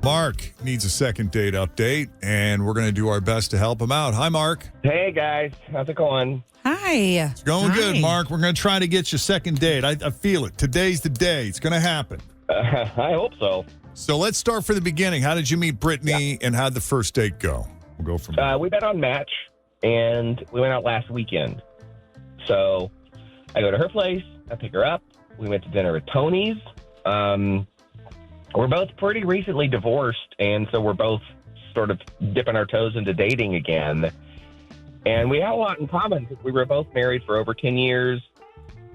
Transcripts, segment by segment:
Mark needs a second date update, and we're going to do our best to help him out. Hi, Mark. Hey, guys. How's it going? Hi. It's going good, Mark. We're going to try to get you a second date. I feel it. Today's the day. It's going to happen. I hope so. So let's start from the beginning. How did you meet Brittany, and how'd the first date go? We'll go from there. We met on Match, and we went out last weekend. So I go to her place. I pick her up. We went to dinner at Tony's. We're both pretty recently divorced, and so we're both sort of dipping our toes into dating again. And we have a lot in common because we were both married for over 10 years.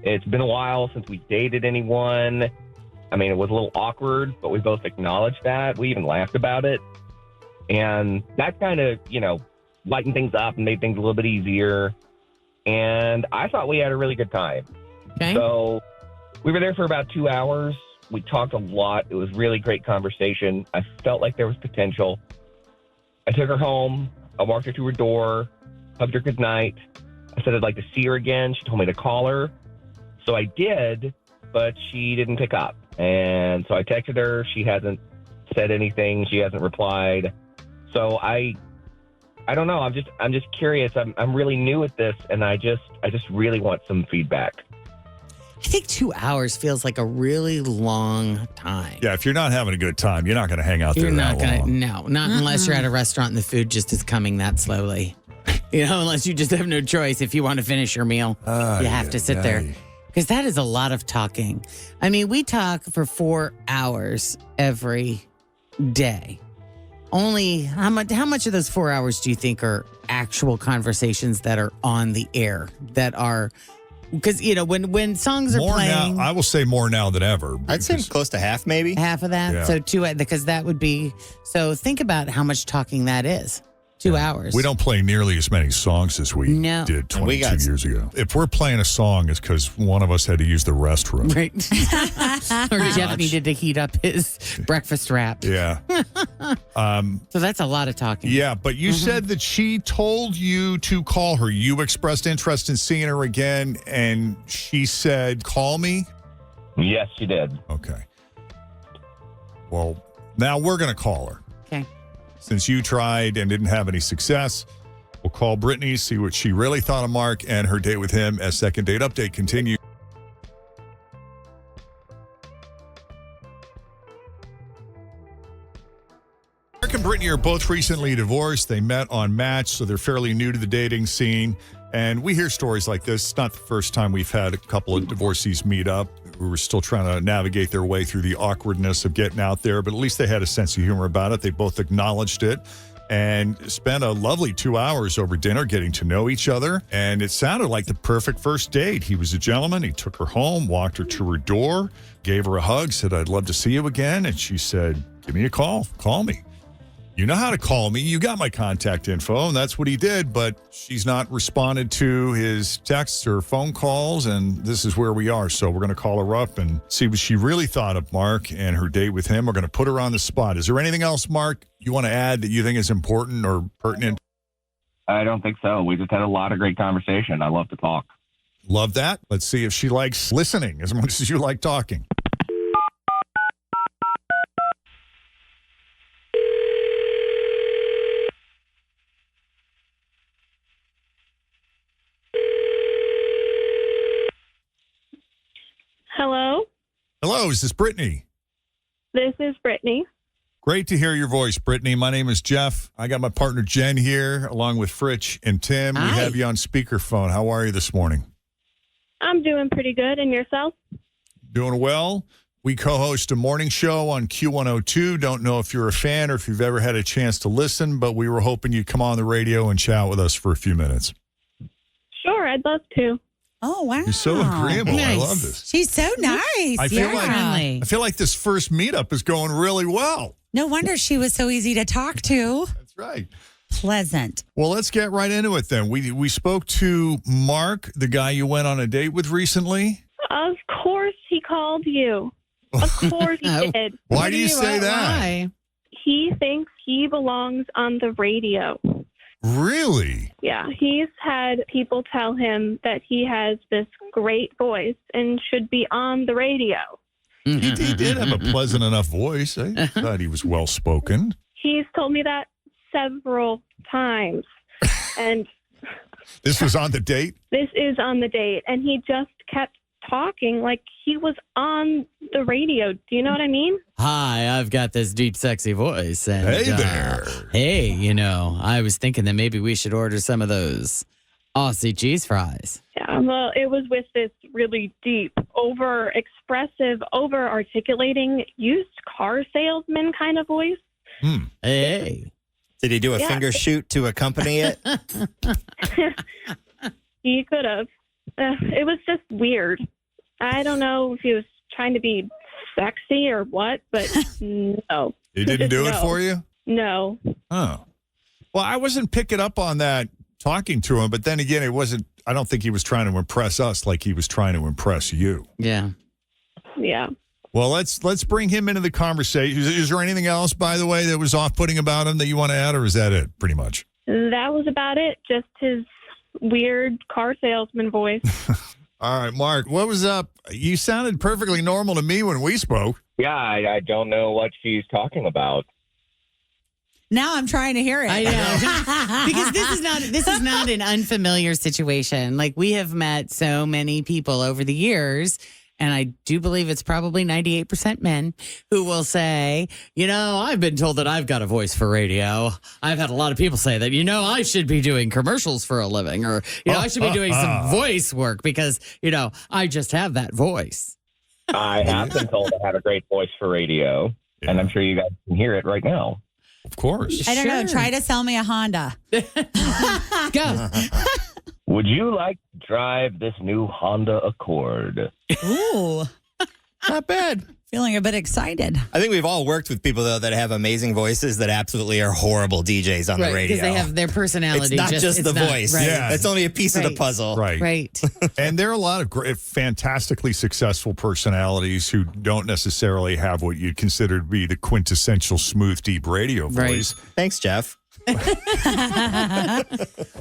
It's been a while since we dated anyone. I mean, it was a little awkward, but we both acknowledged that. We even laughed about it. And that kind of, lightened things up and made things a little bit easier. And I thought we had a really good time. Okay. So we were there for about 2 hours. We talked a lot. It was really great conversation. I felt like there was potential. I took her home. I walked her to her door, hugged her goodnight. I said I'd like to see her again. She told me to call her. So I did, but she didn't pick up. And so I texted her. She hasn't said anything. She hasn't replied. So I don't know. I'm just curious. I'm really new at this, and I just really want some feedback. I think 2 hours feels like a really long time. Yeah, if you're not having a good time, you're not going to hang out there that long. No, not unless you're at a restaurant and the food just is coming that slowly. Unless you just have no choice. If you want to finish your meal, you have to sit there. Because that is a lot of talking. I mean, we talk for 4 hours every day. Only how much of those 4 hours do you think are actual conversations that are on the air that are? Because, when songs are More playing. now, I will say more now than ever. I'd say close to half, maybe. Half of that. Yeah. So because that would be, so think about how much talking that is. 2 hours. We don't play nearly as many songs as we did 22 years ago. If we're playing a song, it's because one of us had to use the restroom. Right. Or Jeff needed to heat up his breakfast wrap. Yeah. So that's a lot of talking. Yeah, but you said that she told you to call her. You expressed interest in seeing her again, and she said, call me? Yes, she did. Okay. Well, now we're going to call her. Okay. Since you tried and didn't have any success, we'll call Brittany, see what she really thought of Mark and her date with him as second date update continues. Mark and Brittany are both recently divorced. They met on Match, so they're fairly new to the dating scene. And we hear stories like this. It's not the first time we've had a couple of divorcees meet up who were still trying to navigate their way through the awkwardness of getting out there, but at least they had a sense of humor about it. They both acknowledged it and spent a lovely 2 hours over dinner getting to know each other. And it sounded like the perfect first date. He was a gentleman. He took her home, walked her to her door, gave her a hug, said, I'd love to see you again. And she said, give me a call. Call me. You know how to call me. You got my contact info, and that's what he did, but she's not responded to his texts or phone calls, and this is where we are. So we're going to call her up and see what she really thought of Mark and her date with him. We're going to put her on the spot. Is there anything else, Mark, you want to add that you think is important or pertinent? I don't think so. We just had a lot of great conversation. I love to talk. Love that. Let's see if she likes listening as much as you like talking. Hello? Hello, is this Brittany? This is Brittany. Great to hear your voice, Brittany. My name is Jeff. I got my partner Jenn here, along with Fritch and Tim. Hi. We have you on speakerphone. How are you this morning? I'm doing pretty good. And yourself? Doing well. We co-host a morning show on Q102. Don't know if you're a fan or if you've ever had a chance to listen, but we were hoping you'd come on the radio and chat with us for a few minutes. Sure, I'd love to. Oh, wow. You're so agreeable. I Nice. love this. She's so nice. I feel yeah. I feel like this first meetup is going really well. No wonder she was so easy to talk to. That's right. Pleasant. Well, let's get right into it then. We spoke to Mark, the guy you went on a date with recently. Of course he called you. Of course he did. Why do you say that? Why? He thinks he belongs on the radio. Really? Yeah, he's had people tell him that he has this great voice and should be on the radio. He did have a pleasant enough voice. I thought he was well spoken. He's told me that several times. And This was on the date? this is on the date. And he just kept talking like he was on the radio. Do you know what I mean? Hi, I've got this deep, sexy voice. And, Hey there. Hey, I was thinking that maybe we should order some of those Aussie cheese fries. Yeah, well, it was with this really deep, over-expressive, over-articulating, used car salesman kind of voice. Hey. Did he do a Yeah. finger shoot to accompany it? He could have. It was just weird. I don't know if he was trying to be sexy or what, but no. He didn't do it No. for you? No. Oh. Well, I wasn't picking up on that talking to him, but then again, I don't think he was trying to impress us like he was trying to impress you. Yeah. Yeah. Well, let's bring him into the conversation. Is there anything else, by the way, that was off-putting about him that you want to add, or is that it, pretty much? That was about it. Just his weird car salesman voice. All right, Mark, what was up? You sounded perfectly normal to me when we spoke. Yeah, I don't know what she's talking about. Now I'm trying to hear it. I know. Because this is not an unfamiliar situation. Like, we have met so many people over the years, and I do believe it's probably 98% men who will say, I've been told that I've got a voice for radio. I've had a lot of people say that, I should be doing commercials for a living, or, I should be doing some voice work because, I just have that voice. I have been told I have a great voice for radio, and I'm sure you guys can hear it right now. Of course. I don't know. Sure. Try to sell me a Honda. Go. Would you like to drive this new Honda Accord? Ooh, Not bad. feeling a bit excited. I think we've all worked with people, though, that have amazing voices that absolutely are horrible DJs on the radio. Because they have their personality. It's not just the voice. Right. Yeah. That's only a piece of the Right. puzzle. Right. Right. And there are a lot of great, fantastically successful personalities who don't necessarily have what you'd consider to be the quintessential smooth, deep radio Right. voice. Thanks, Jeff.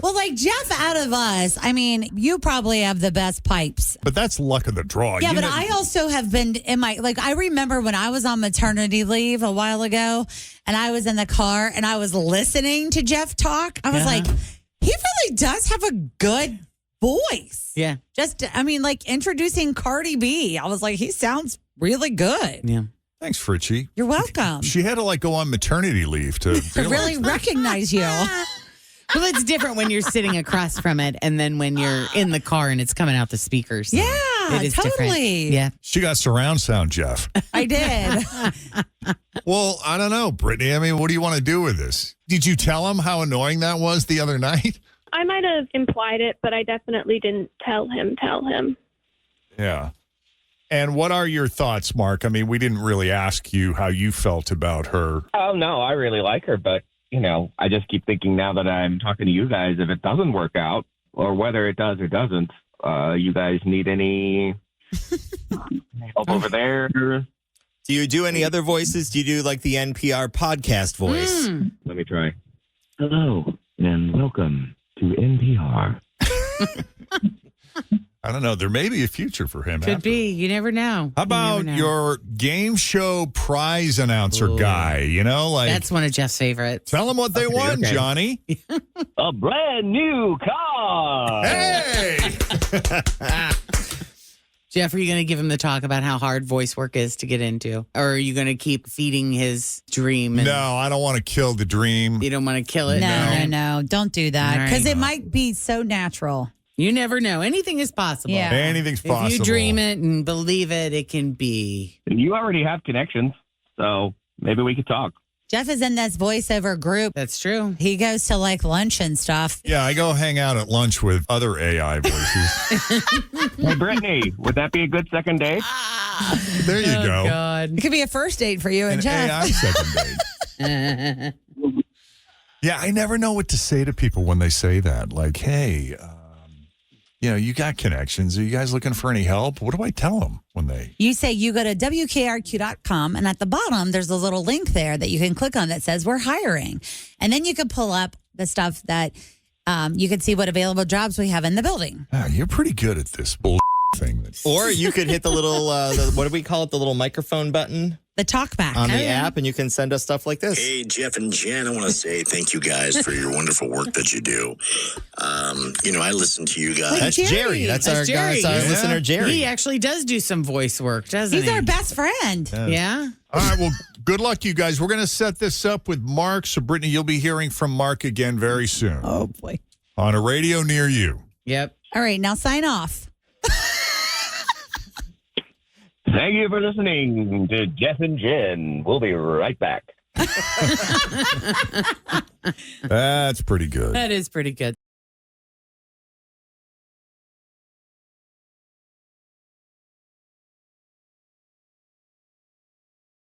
Well, like Jeff, out of us, I mean, you probably have the best pipes. But that's luck of the draw. Yeah, You but know- I also have been I remember when I was on maternity leave a while ago and I was in the car and I was listening to Jeff talk. I was like, he really does have a good voice. Yeah. Introducing Cardi B. I was like, he sounds really good. Yeah. Thanks, Fritchie. You're welcome. She had to go on maternity leave to To realize really that. recognize you. Well, it's different when you're sitting across from it and then when you're in the car and it's coming out the speakers. Yeah, It is different. totally. Yeah. She got surround sound, Jeff. I did. Well, I don't know, Brittany. I mean, what do you want to do with this? Did you tell him how annoying that was the other night? I might have implied it, but I definitely didn't tell him. Yeah. And what are your thoughts, Mark? I mean, we didn't really ask you how you felt about her. Oh, no, I really like her, but, I just keep thinking now that I'm talking to you guys, if it doesn't work out, or whether it does or doesn't, you guys need any help over there? Do you do any other voices? Do you do like the NPR podcast voice? Let me try. Hello, and welcome to NPR. I don't know. There may be a future for him. Could after. be. You never know. How You never about know. your game show prize announcer Ooh. guy? That's one of Jeff's favorites. tell them what they won, okay. Johnny. A brand new car! Hey! Jeff, are you going to give him the talk about how hard voice work is to get into? Or are you going to keep feeding his dream? And No, I don't want to kill the dream. You don't want to kill it? No. Don't do that. All Because right. it might be so natural. You never know. Anything is possible. Yeah. Anything's If possible. you dream it and believe it, it can be. You already have connections, so maybe we could talk. Jeff is in this voiceover group. That's true. He goes to like lunch and stuff. Yeah, I go hang out at lunch with other AI voices. Hey, Brittany, would that be a good second date? There you Oh, go. God. It could be a first date for you and An Jeff. AI second date. Yeah, I never know what to say to people when they say that. Like, hey, you got connections. Are you guys looking for any help? What do I tell them when they... You say you go to WKRQ.com, and at the bottom, there's a little link there that you can click on that says we're hiring. And then you can pull up the stuff that you can see what available jobs we have in the building. Ah, you're pretty good at this bull thing. Or you could hit the little, what do we call it? The little microphone button The talk back. on the app, and you can send us stuff like this. Hey, Jeff and Jen, I want to say thank you guys for your wonderful work that you do. I listen to you guys. That's Jerry. That's our Jerry. listener, Jerry. He actually does do some voice work, doesn't he? He's our best friend. Yeah. All right, well, good luck, you guys. We're going to set this up with Mark. So, Brittany, you'll be hearing from Mark again very soon Oh, boy. on a radio near you. Yep. All right, now sign off. Thank you for listening to Jeff and Jen. We'll be right back. That's pretty good. That is pretty good.